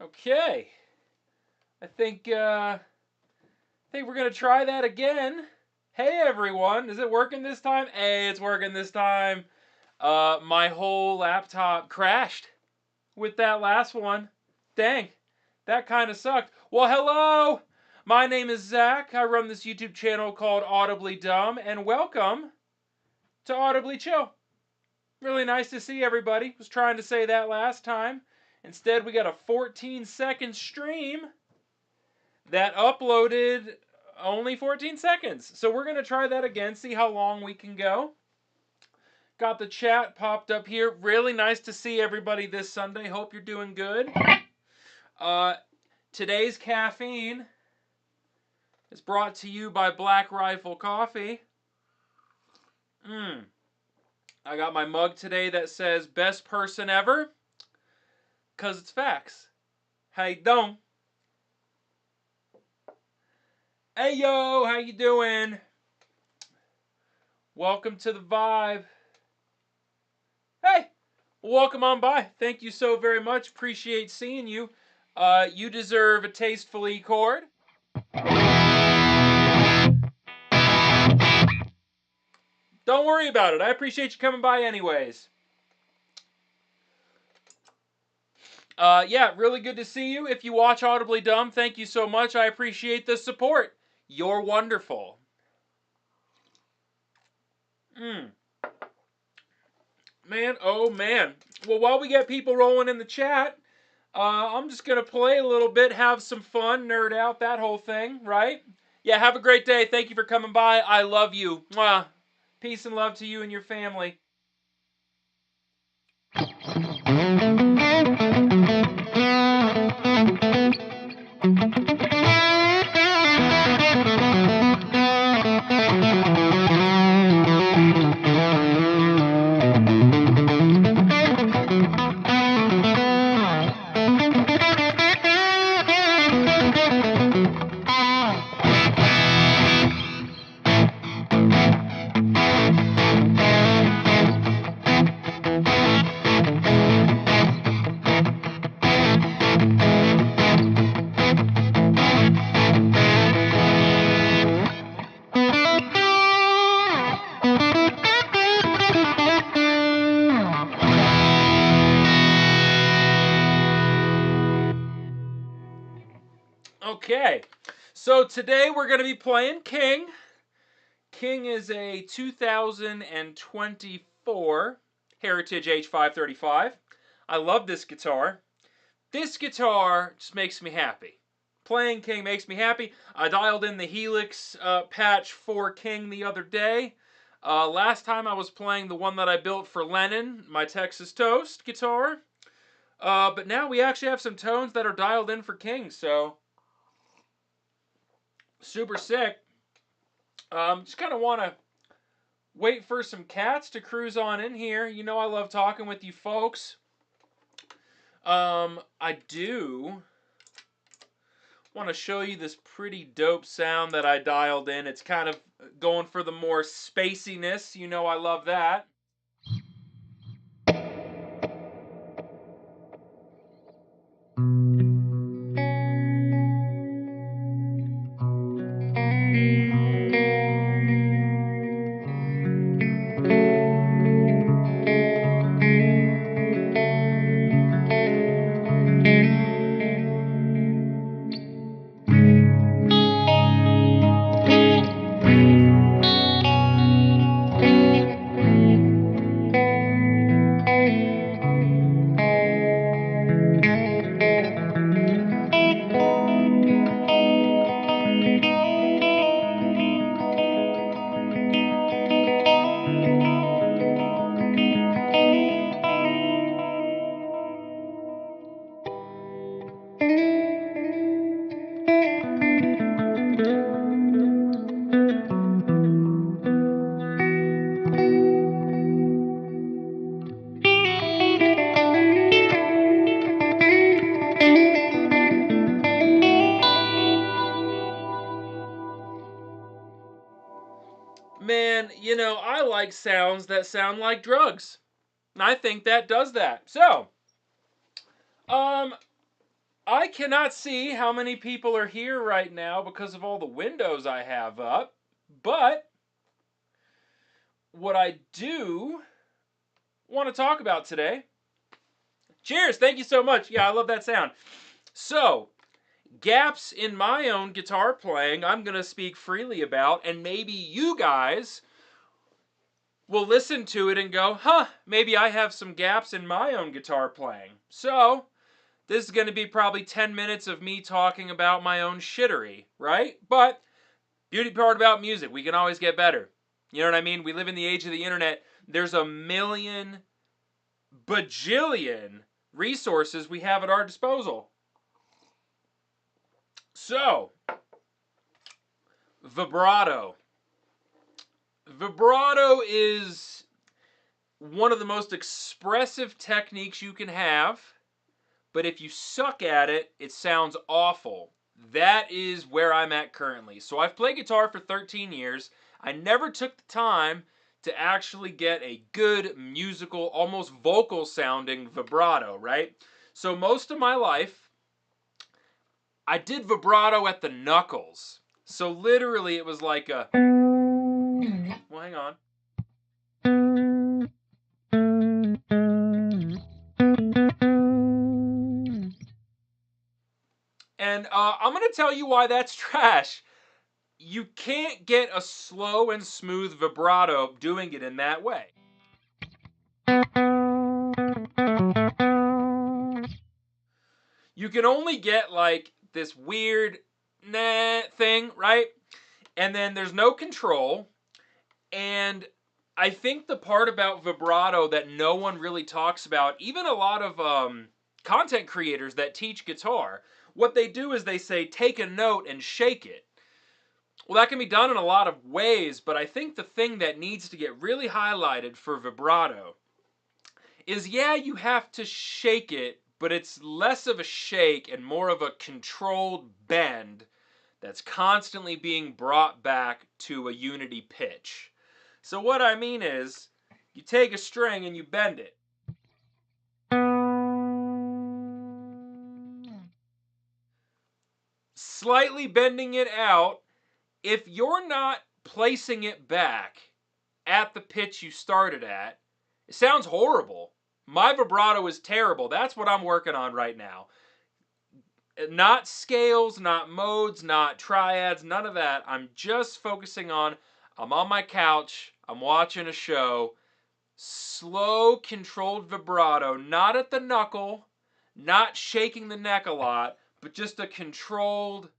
Okay. I think we're gonna try that again. Hey everyone, is it working this time? Hey, it's working this time. My whole laptop crashed with that last one. Dang, that kind of sucked. Well, hello. My name is Zach. I run this YouTube channel called Audibly Dumb, and welcome to AudiblyChill. Really nice to see everybody. Was trying to say that last time. Instead, we got a 14-second stream that uploaded only 14 seconds. So we're going to try that again, see how long we can go. Got the chat popped up here. Really nice to see everybody this Sunday. Hope you're doing good. Today's caffeine is brought to you by Black Rifle Coffee. I got my mug today that says best person ever, because it's facts. How you doing? Hey yo, how you doing? Welcome to the vibe. Hey, welcome on by. Thank you so very much. Appreciate seeing you. You deserve a tasteful chord. Don't worry about it. I appreciate you coming by anyways. Yeah, really good to see you. If you watch Audibly Dumb, thank you so much. I appreciate the support. You're wonderful. Man, oh man. Well, while we get people rolling in the chat, I'm just going to play a little bit, have some fun, nerd out, that whole thing, right? Yeah, have a great day. Thank you for coming by. I love you. Mwah. Peace and love to you and your family. Okay, so today we're going to be playing King. King is a 2024 Heritage H535. I love this guitar. This guitar just makes me happy. Playing King makes me happy. I dialed in the Helix patch for King the other day. Last time I was playing the one that I built for Lennon, my Texas Toast guitar. But now we actually have some tones that are dialed in for King, so super sick. Just kind of want to wait for some cats to cruise on in here. You know I love talking with you folks. I do want to show you this pretty dope sound that I dialed in. It's kind of going for the more spaciness. You know I love that. Man, you know, I like sounds that sound like drugs. And I think that does that. So, I cannot see how many people are here right now because of all the windows I have up, but what I do want to talk about today. Cheers, thank you so much. Yeah, I love that sound. So, gaps in my own guitar playing I'm going to speak freely about, and maybe you guys will listen to it and go, huh, maybe I have some gaps in my own guitar playing. So, this is going to be probably 10 minutes of me talking about my own shittery, right? But, beauty part about music, we can always get better. You know what I mean? We live in the age of the internet. There's a million, bajillion resources we have at our disposal. So, vibrato. Vibrato is one of the most expressive techniques you can have, but if you suck at it, it sounds awful. That is where I'm at currently. So I've played guitar for 13 years. I never took the time to actually get a good musical, almost vocal sounding vibrato, right? So most of my life, I did vibrato at the knuckles. So literally it was like a, well, hang on. And I'm going to tell you why that's trash. You can't get a slow and smooth vibrato doing it in that way. You can only get like this weird nah thing, right? And then there's no control. And I think the part about vibrato that no one really talks about, even a lot of content creators that teach guitar, what they do is they say, take a note and shake it. Well, that can be done in a lot of ways, but I think the thing that needs to get really highlighted for vibrato is, yeah, you have to shake it, but it's less of a shake and more of a controlled bend that's constantly being brought back to a unity pitch. So what I mean is, you take a string and you bend it. Slightly bending it out. If you're not placing it back at the pitch you started at, it sounds horrible. My vibrato is terrible. That's what I'm working on right now. Not scales, not modes, not triads, none of that. I'm just focusing on, I'm on my couch, I'm watching a show, slow, controlled vibrato, not at the knuckle, not shaking the neck a lot, but just a controlled.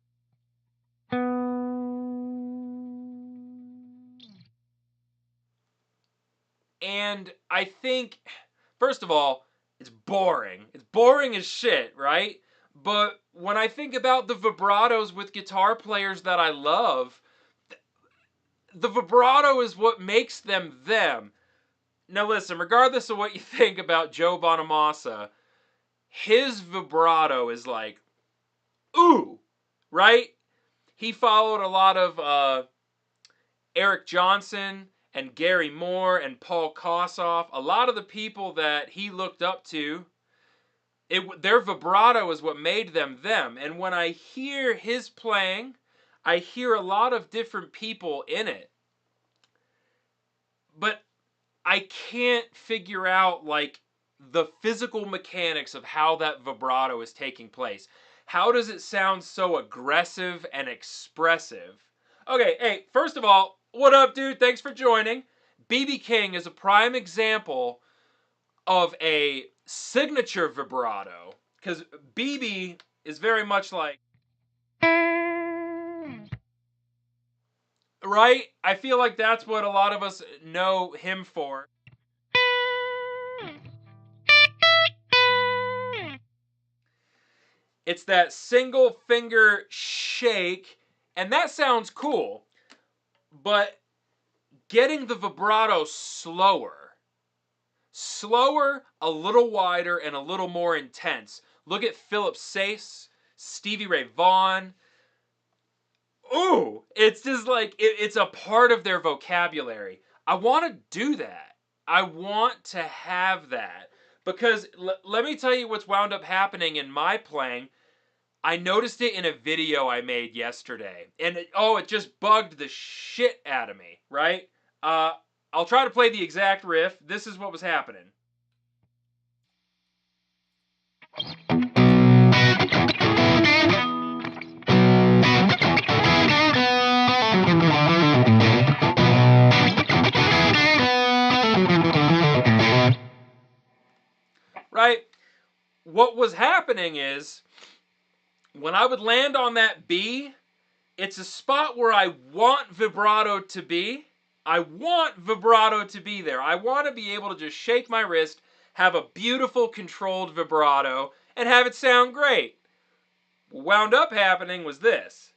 And I think, first of all, it's boring. It's boring as shit, right? But when I think about the vibratos with guitar players that I love, the vibrato is what makes them them. Now listen, regardless of what you think about Joe Bonamassa, his vibrato is like, ooh, right? He followed a lot of Eric Johnson and Gary Moore and Paul Kossoff, a lot of the people that he looked up to. Their vibrato is what made them them. And when I hear his playing, I hear a lot of different people in it. But I can't figure out like the physical mechanics of how that vibrato is taking place. How does it sound so aggressive and expressive? Okay, hey, first of all, what up, dude? Thanks for joining. BB King is a prime example of a signature vibrato, because BB is very much like, right? I feel like that's what a lot of us know him for. It's that single finger shake, and that sounds cool, but getting the vibrato slower, a little wider, and a little more intense. Look at Philip Sace, Stevie Ray Vaughan. Ooh, it's just like, it's a part of their vocabulary. I want to do that. I want to have that. Because let me tell you what's wound up happening in my playing. I noticed it in a video I made yesterday, and it just bugged the shit out of me, right? I'll try to play the exact riff. This is what was happening. Right? What was happening is, when I would land on that B, it's a spot where I want vibrato to be. I want vibrato to be there. I want to be able to just shake my wrist, have a beautiful controlled vibrato, and have it sound great. What wound up happening was this.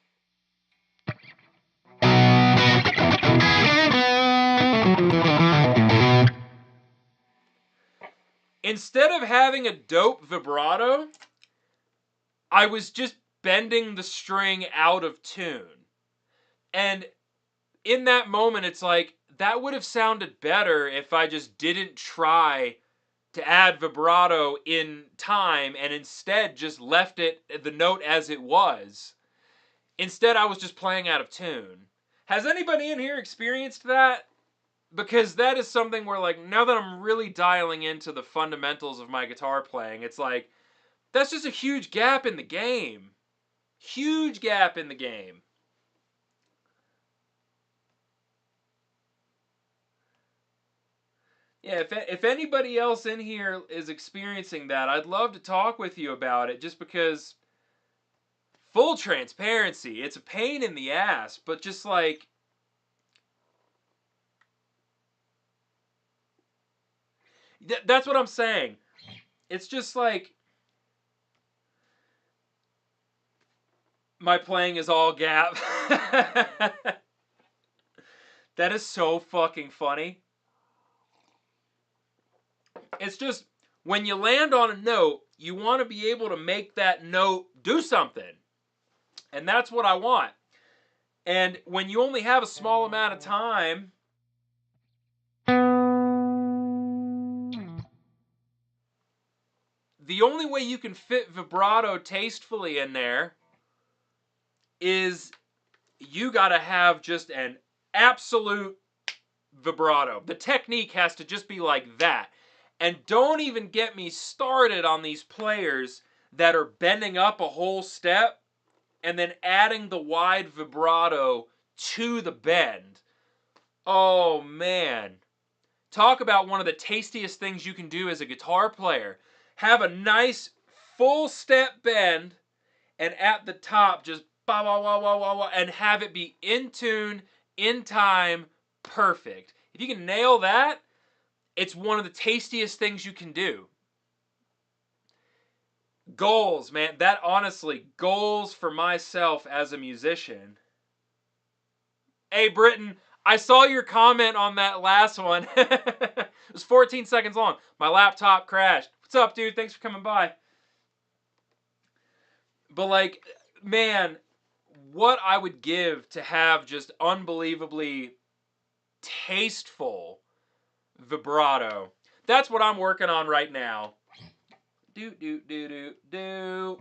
Instead of having a dope vibrato, I was just bending the string out of tune. And in that moment, it's like, that would have sounded better if I just didn't try to add vibrato in time and instead just left it, the note as it was. Instead, I was just playing out of tune. Has anybody in here experienced that? Because that is something where, like, now that I'm really dialing into the fundamentals of my guitar playing, it's like, that's just a huge gap in the game. Huge gap in the game. Yeah, if anybody else in here is experiencing that, I'd love to talk with you about it, just because, full transparency, it's a pain in the ass, but just like, that's what I'm saying. It's just like, my playing is all gap. That is so fucking funny. It's just, when you land on a note, you want to be able to make that note do something. And that's what I want. And when you only have a small amount of time, the only way you can fit vibrato tastefully in there is you gotta have just an absolute vibrato. The technique has to just be like that. And don't even get me started on these players that are bending up a whole step and then adding the wide vibrato to the bend. Oh man. Talk about one of the tastiest things you can do as a guitar player. Have a nice full step bend, and at the top just ba ba ba ba ba ba, and have it be in tune, in time, perfect. If you can nail that, it's one of the tastiest things you can do. Goals, man. That, honestly, goals for myself as a musician. Hey, Britton, I saw your comment on that last one. It was 14 seconds long. My laptop crashed. What's up, dude? Thanks for coming by. But, like, man, what I would give to have just unbelievably tasteful vibrato. That's what I'm working on right now. Do, do, do, do, do.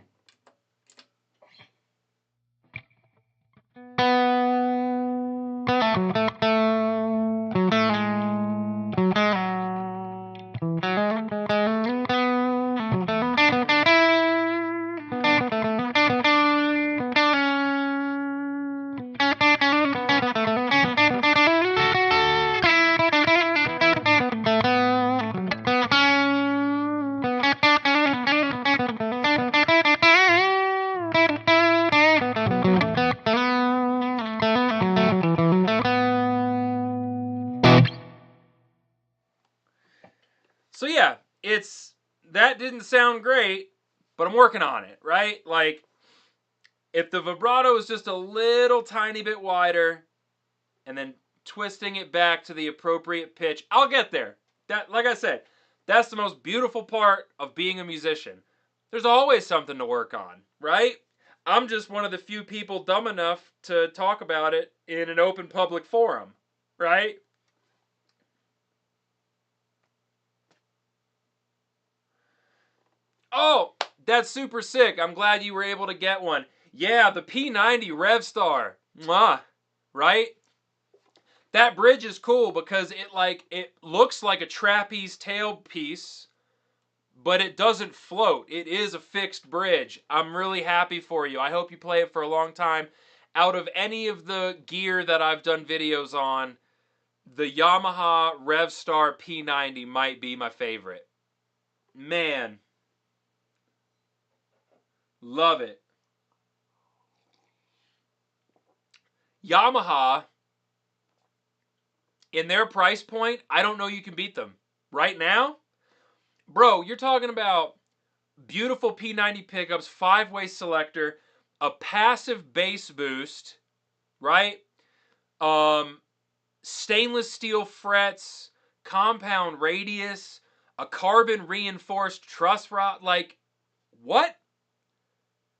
So yeah, that didn't sound great, but I'm working on it, right? Like, if the vibrato is just a little tiny bit wider, and then twisting it back to the appropriate pitch, I'll get there. That, like I said, that's the most beautiful part of being a musician. There's always something to work on, right? I'm just one of the few people dumb enough to talk about it in an open public forum, right? Oh, That's super sick. I'm glad you were able to get one. Yeah, the P90 Revstar. Mwah. Right? That bridge is cool because it looks like a trapeze tailpiece, but it doesn't float. It is a fixed bridge. I'm really happy for you. I hope you play it for a long time. Out of any of the gear that I've done videos on, the Yamaha Revstar P90 might be my favorite. Man. Love it. Yamaha, in their price point, I don't know you can beat them. Right now, bro, you're talking about beautiful P90 pickups, 5-way selector, a passive bass boost, right? Stainless steel frets, compound radius, a carbon reinforced truss rod. Like, what?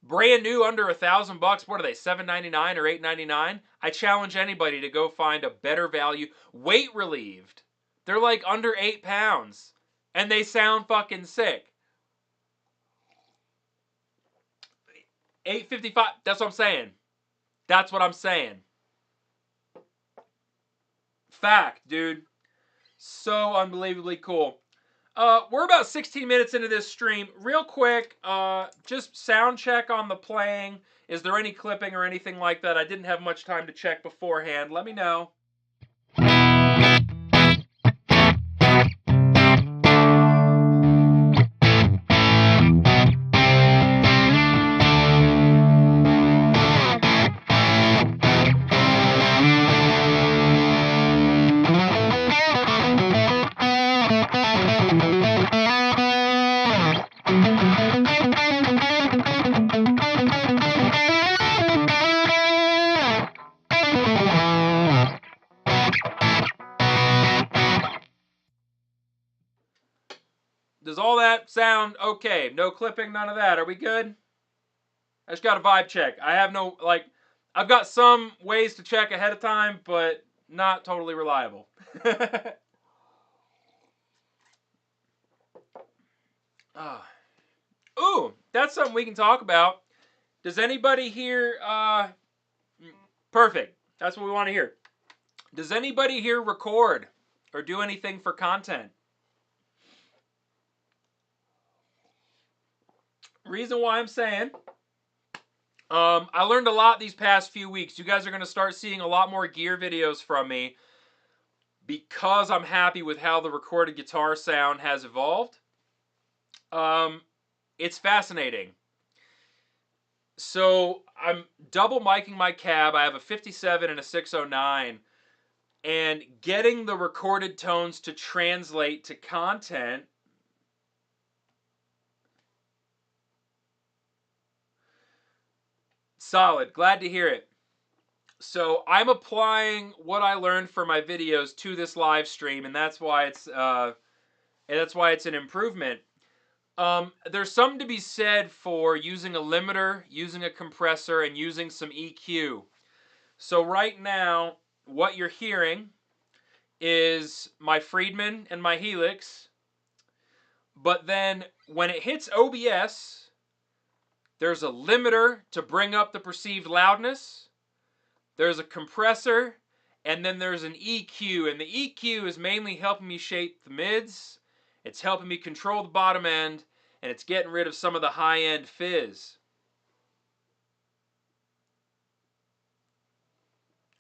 Brand new, under $1,000. What are they? $7.99 or $8.99? I challenge anybody to go find a better value. Weight relieved. They're like under 8 pounds, and they sound fucking sick. $8.55. That's what I'm saying. That's what I'm saying. Fact, dude. So unbelievably cool. We're about 16 minutes into this stream. Real quick, just sound check on the playing. Is there any clipping or anything like that? I didn't have much time to check beforehand. Let me know. Does all that sound okay? No clipping, none of that. Are we good? I just got a vibe check. I have no, like, I've got some ways to check ahead of time, but not totally reliable. Ooh, that's something we can talk about. Does anybody here, perfect. That's what we want to hear. Does anybody here record or do anything for content? Reason why I'm saying, I learned a lot these past few weeks. You guys are going to start seeing a lot more gear videos from me because I'm happy with how the recorded guitar sound has evolved. It's fascinating. So I'm double miking my cab. I have a 57 and a 609. And getting the recorded tones to translate to content. Solid. Glad to hear it. So I'm applying what I learned for my videos to this live stream, and that's why it's an improvement. There's something to be said for using a limiter, using a compressor, and using some EQ. So right now, what you're hearing is my Friedman and my Helix, but then when it hits OBS, there's a limiter to bring up the perceived loudness, there's a compressor, and then there's an EQ, and the EQ is mainly helping me shape the mids, it's helping me control the bottom end, and it's getting rid of some of the high-end fizz.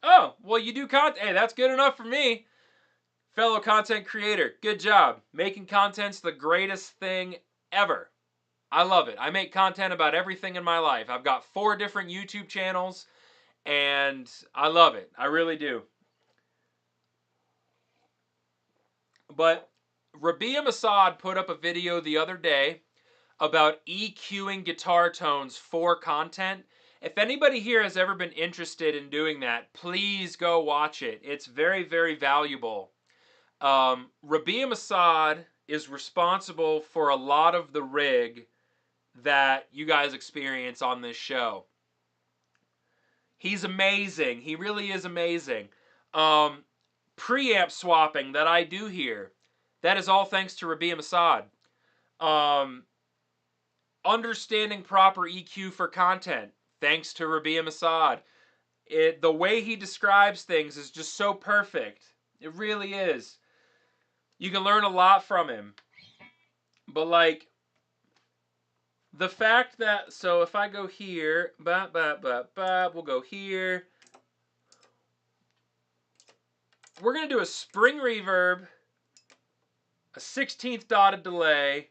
Oh, well, you do content. Hey, that's good enough for me. Fellow content creator, good job. Making content's the greatest thing ever. I love it. I make content about everything in my life. I've got 4 different YouTube channels, and I love it. I really do. But Rabia Masad put up a video the other day about EQing guitar tones for content. If anybody here has ever been interested in doing that, please go watch it. It's very, very valuable. Rabia Masad is responsible for a lot of the rig that you guys experience on this show. He's amazing. He really is amazing. Preamp swapping that I do here, that is all thanks to Rabia Masad. understanding proper EQ for content, thanks to Rabia Masad. The way he describes things is just so perfect. It really is. You can learn a lot from him. But like, the fact that, so if I go here, we'll go here. We're going to do a spring reverb, a 16th dotted delay,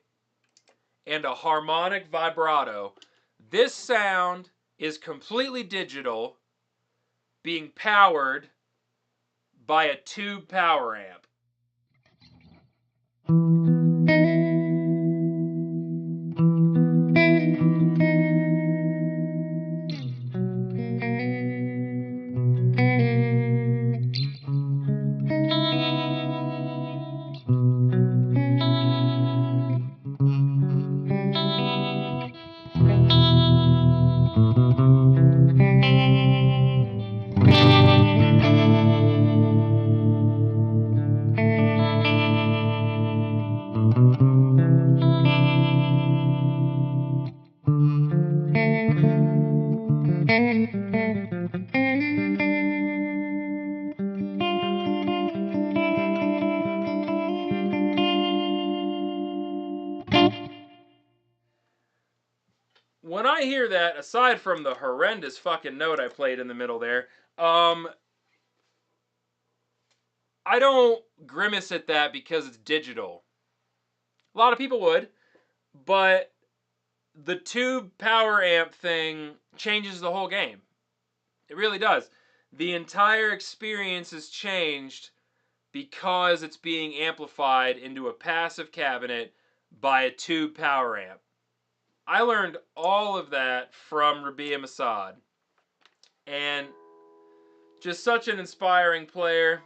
and a harmonic vibrato. This sound is completely digital, being powered by a tube power amp. When I hear that, aside from the horrendous fucking note I played in the middle there, I don't grimace at that because it's digital. A lot of people would, but the tube power amp thing changes the whole game. It really does. The entire experience is changed because it's being amplified into a passive cabinet by a tube power amp. I learned all of that from Rabia Masad. And just such an inspiring player,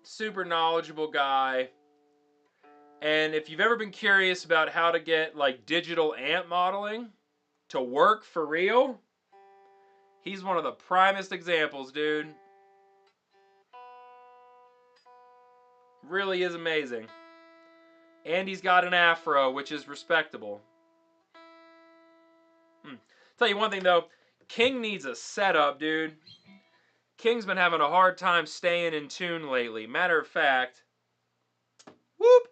super knowledgeable guy. And if you've ever been curious about how to get like digital amp modeling to work for real, he's one of the primest examples, dude. Really is amazing. And he's got an afro, which is respectable. Tell you one thing though, King needs a setup, dude. King's been having a hard time staying in tune lately. Matter of fact, whoop,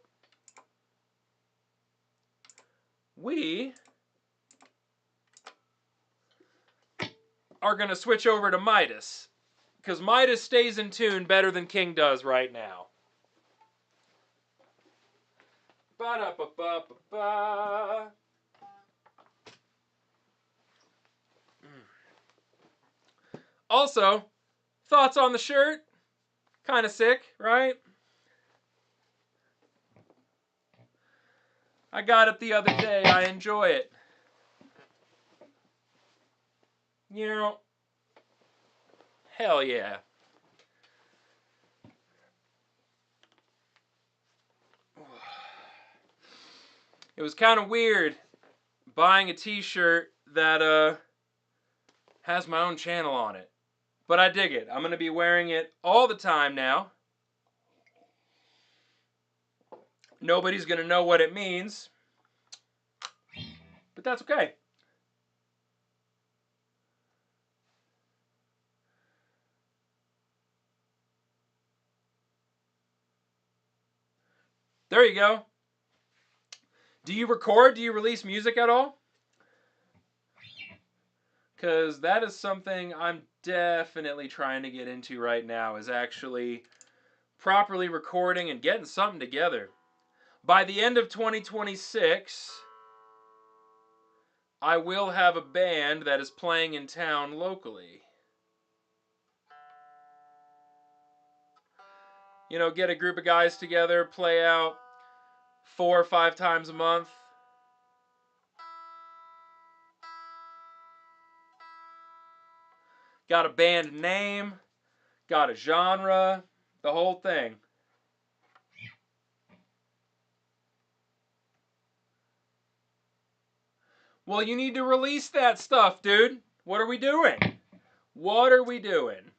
we are going to switch over to Midas, because Midas stays in tune better than King does right now. Ba-da-ba-ba-ba-ba. Also, thoughts on the shirt? Kind of sick, right? I got it the other day. I enjoy it. You know, hell yeah. It was kind of weird buying a t-shirt that has my own channel on it. But I dig it. I'm going to be wearing it all the time now. Nobody's going to know what it means. But that's okay. There you go. Do you record? Do you release music at all? Because that is something I'm definitely trying to get into right now, is actually properly recording and getting something together. By the end of 2026, I will have a band that is playing in town locally. You know, get a group of guys together, play out 4 or 5 times a month. Got a band name, got a genre, the whole thing. Well, you need to release that stuff, dude. What are we doing? What are we doing?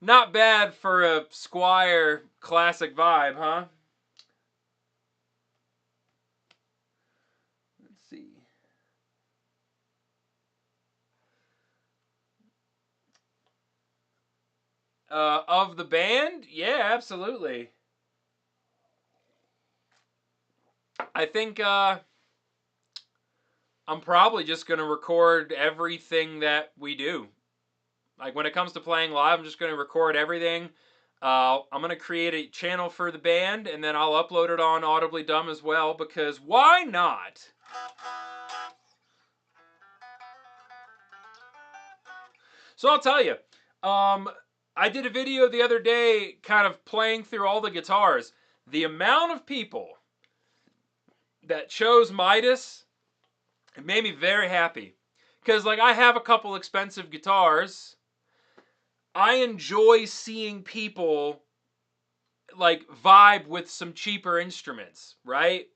Not bad for a Squire classic vibe, huh? Let's see. Of the band? Yeah, absolutely. I think I'm probably just going to record everything that we do. Like when it comes to playing live, I'm just going to record everything. I'm going to create a channel for the band, and then I'll upload it on Audibly Dumb as well, because why not? So I'll tell you, I did a video the other day kind of playing through all the guitars. The amount of people that chose Midas, it made me very happy. Because like I have a couple expensive guitars. I enjoy seeing people like vibe with some cheaper instruments, right?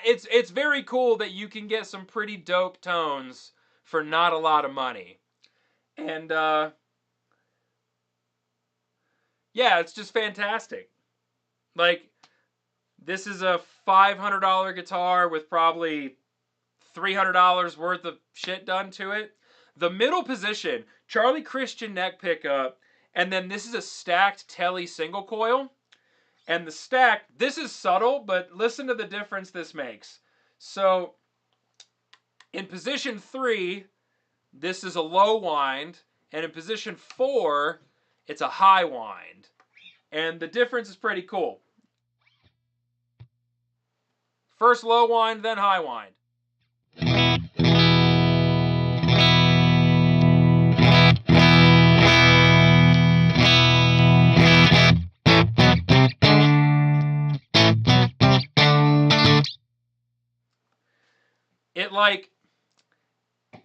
It's very cool that you can get some pretty dope tones for not a lot of money. And yeah, it's just fantastic. Like this is a $500 guitar with probably $300 worth of shit done to it. The middle position, Charlie Christian neck pickup, and then this is a stacked Telly single coil. And the stack, this is subtle, but listen to the difference this makes. So in position 3, this is a low wind, and in position 4, it's a high wind. And the difference is pretty cool. First low wind, then high wind.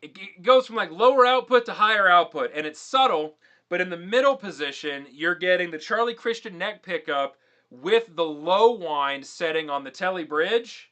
It goes from like lower output to higher output, and it's subtle, but in the middle position, you're getting the Charlie Christian neck pickup with the low wind setting on the Telly bridge.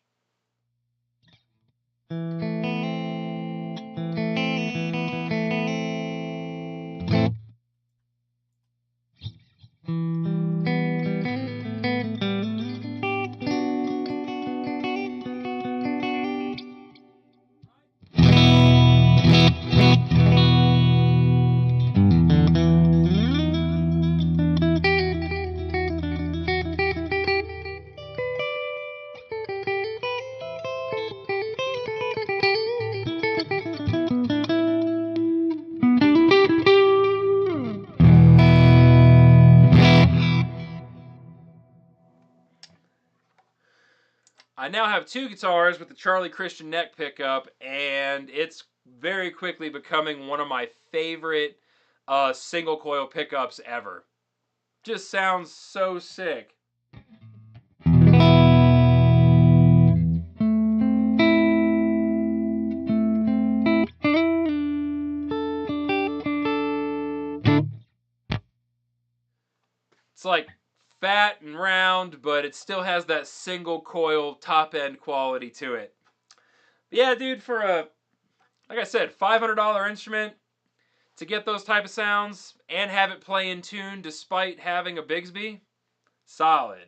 I now have 2 guitars with the Charlie Christian neck pickup, and it's very quickly becoming one of my favorite single coil pickups ever. Just sounds so sick. It's like fat and round, but it still has that single coil top end quality to it. But yeah, dude, for a, like I said, $500 instrument, to get those type of sounds and have it play in tune despite having a Bigsby, solid.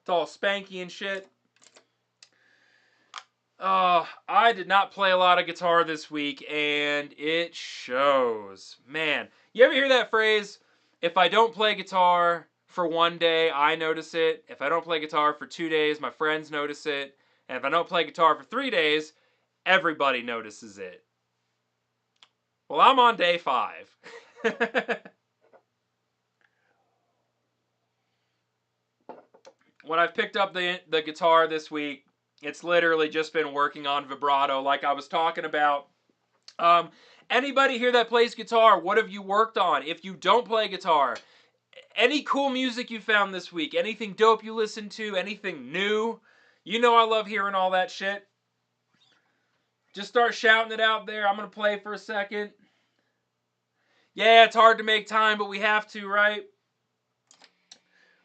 It's all spanky and shit. I did not play a lot of guitar this week, and it shows. Man, you ever hear that phrase, if I don't play guitar for one day, I notice it. If I don't play guitar for 2 days, my friends notice it. And if I don't play guitar for 3 days, everybody notices it. Well, I'm on day 5. when I've picked up the guitar this week, it's literally just been working on vibrato like I was talking about. Anybody here that plays guitar, what have you worked on? If you don't play guitar, any cool music you found this week, anything dope you listened to, anything new, you know I love hearing all that shit. Just start shouting it out there. I'm going to play for a second. Yeah, it's hard to make time, but we have to, right?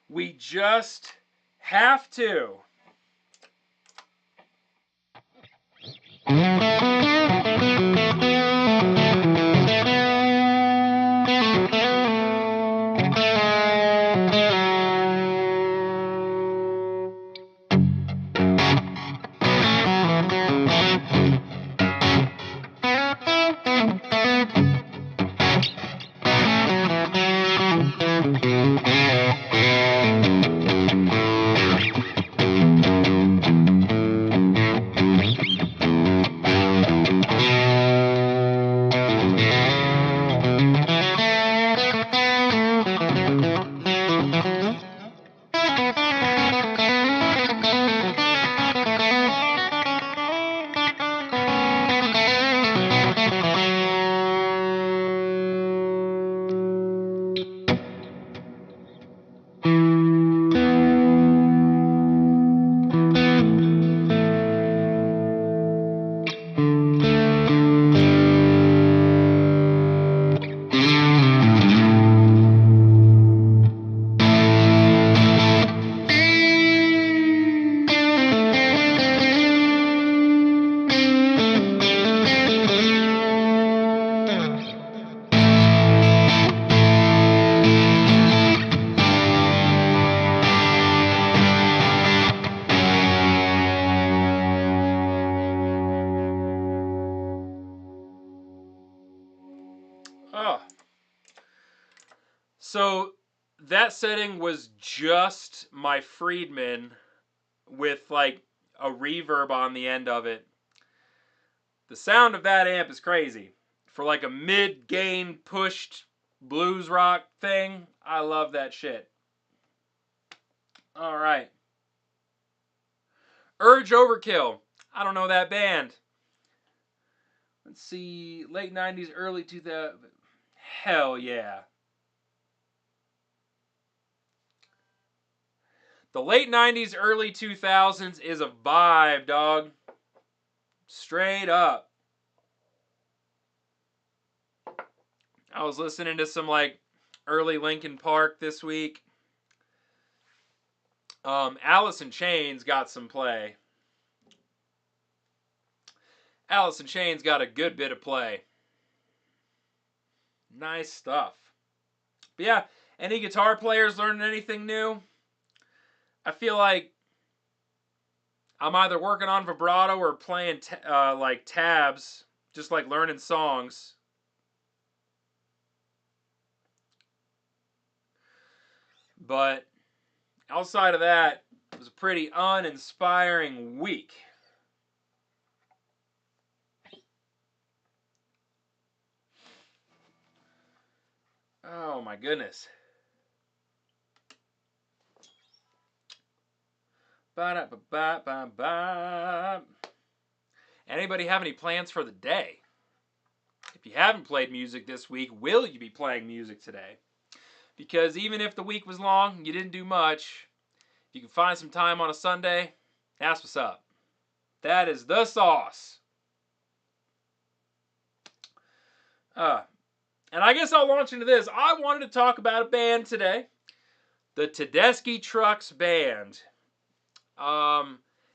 We just have to. Oh. So that setting was just my Friedman with like a reverb on the end of it. The sound of that amp is crazy. For like a mid-gain pushed blues rock thing, I love that shit. All right. Urge Overkill. I don't know that band. Let's see. Late 90s, early 2000s. Hell yeah. The late 90s, early 2000s is a vibe, dog. Straight up. I was listening to some like early Linkin Park this week. Alice in Chains got some play. Alice in Chains got a good bit of play. Nice stuff. But yeah, any guitar players learning anything new? I feel like I'm either working on vibrato or playing like tabs, just like learning songs. But outside of that, it was a pretty uninspiring week. Oh my goodness. Ba-da-ba-ba-ba-ba. Anybody have any plans for the day? If you haven't played music this week, will you be playing music today? Because even if the week was long, you didn't do much, if you can find some time on a Sunday, that's what's up. That is the sauce. And I guess I'll launch into this. I wanted to talk about a band today. The Tedeschi Trucks Band.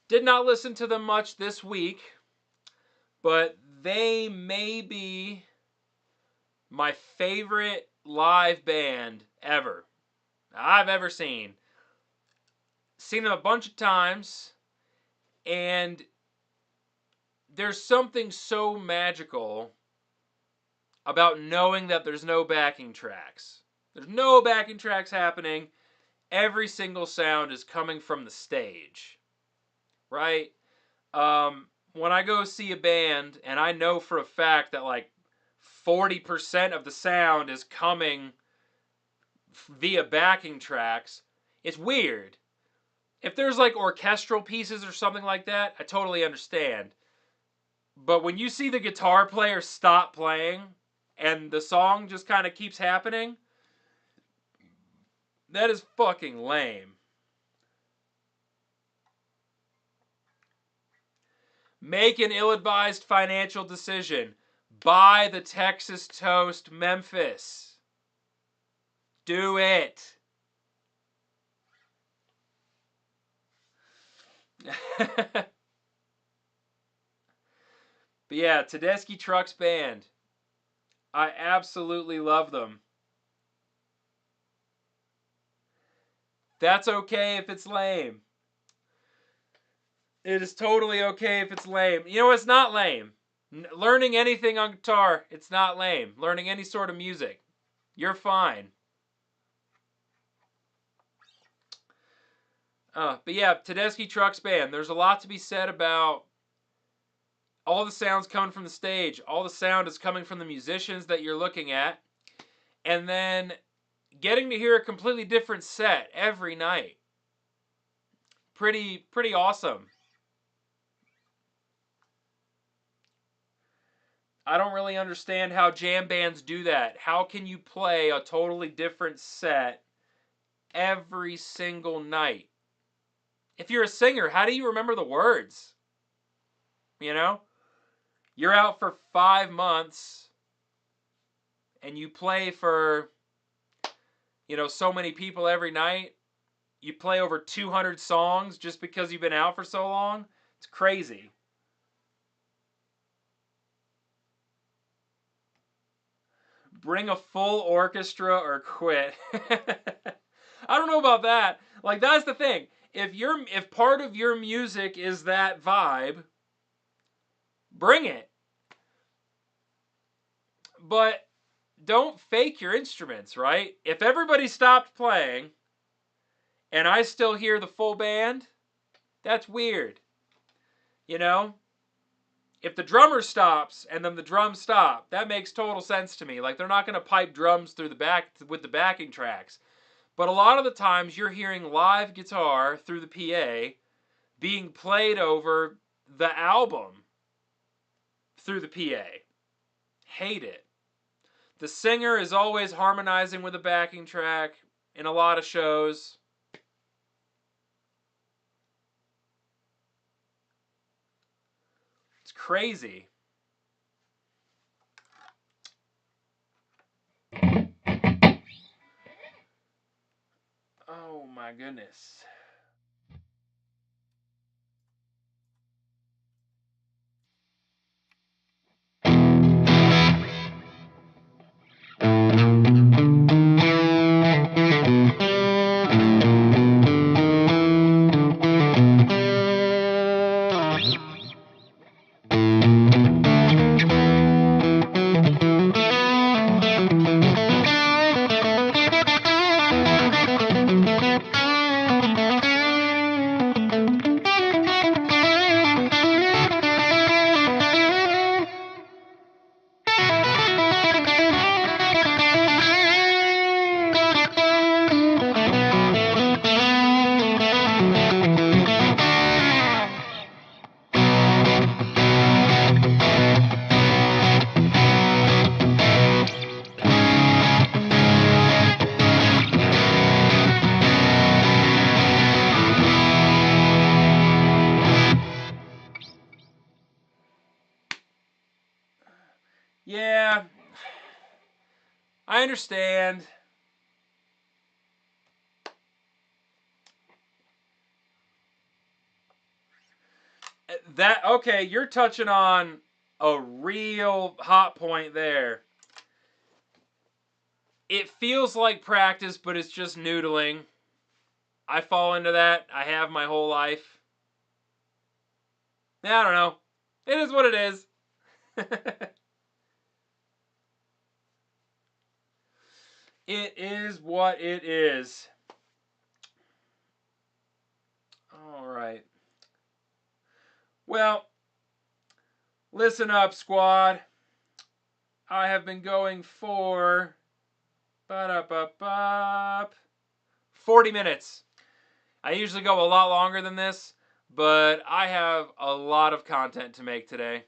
Did not listen to them much this week, but they may be my favorite live band ever I've ever seen. Seen them a bunch of times, and there's something so magical about knowing that there's no backing tracks. There's no backing tracks happening. Every single sound is coming from the stage, right? When I go see a band, and I know for a fact that like 40% of the sound is coming via backing tracks, it's weird. If there's like orchestral pieces or something like that, I totally understand. But when you see the guitar player stop playing and the song just kind of keeps happening, that is fucking lame. Make an ill-advised financial decision. Buy the Texas Toast Memphis. Do it. But yeah, Tedeschi Trucks Band. I absolutely love them. That's okay if it's lame. It is totally okay if it's lame. You know, it's not lame. Learning anything on guitar, it's not lame. Learning any sort of music, you're fine. But yeah, Tedeschi Trucks Band. There's a lot to be said about all the sounds coming from the stage. All the sound is coming from the musicians that you're looking at. And then getting to hear a completely different set every night. Pretty awesome. I don't really understand how jam bands do that. How can you play a totally different set every single night? If you're a singer, how do you remember the words? You know? You're out for 5 months and you play for, so many people every night. You play over 200 songs just because you've been out for so long. It's crazy. Bring a full orchestra or quit. I don't know about that. Like, that's the thing. If part of your music is that vibe, bring it. But don't fake your instruments, right? If everybody stopped playing and I still hear the full band, that's weird. If the drummer stops and then the drums stop, that makes total sense to me. Like, they're not going to pipe drums through the back with the backing tracks. But a lot of the times you're hearing live guitar through the PA being played over the album through the PA. Hate it. The singer is always harmonizing with a backing track in a lot of shows. It's crazy. Oh my goodness. Yeah, I understand. Okay, you're touching on a real hot point there. It feels like practice, but it's just noodling. I fall into that. I have my whole life. I don't know. It is what it is. It is what it is. All right. Well, listen up, squad. I have been going for 40 minutes. I usually go a lot longer than this, but I have a lot of content to make today.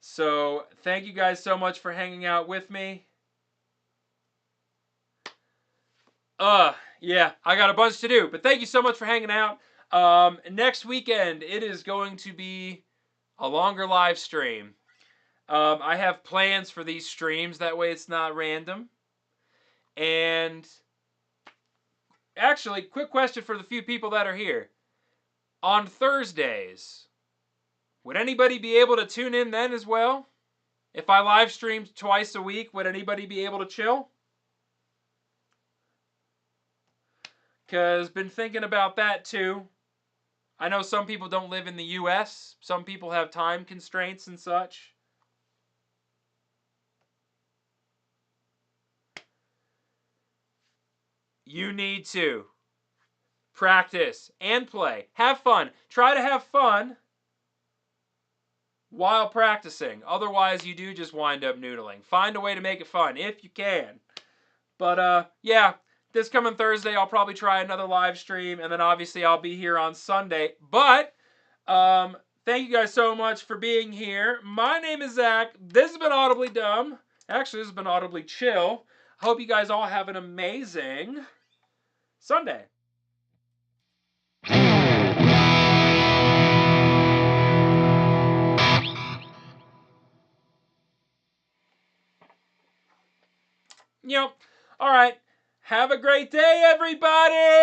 So thank you guys so much for hanging out with me. Yeah, I got a bunch to do, but thank you so much for hanging out. Next weekend, it is going to be a longer live stream. I have plans for these streams, that way it's not random. And actually, quick question for the few people that are here. On Thursdays, would anybody be able to tune in then as well? If I live streamed twice a week, would anybody be able to chill? Because been thinking about that too. I know some people don't live in the US. Some people have time constraints and such. You need to practice and play. Have fun. Try to have fun while practicing. Otherwise, you do just wind up noodling. Find a way to make it fun if you can. But yeah, this coming Thursday, I'll probably try another live stream, and then obviously I'll be here on Sunday. But thank you guys so much for being here. My name is Zach. This has been Audibly Dumb. Actually, this has been Audibly Chill. I hope you guys all have an amazing Sunday. Yep. All right. Have a great day, everybody.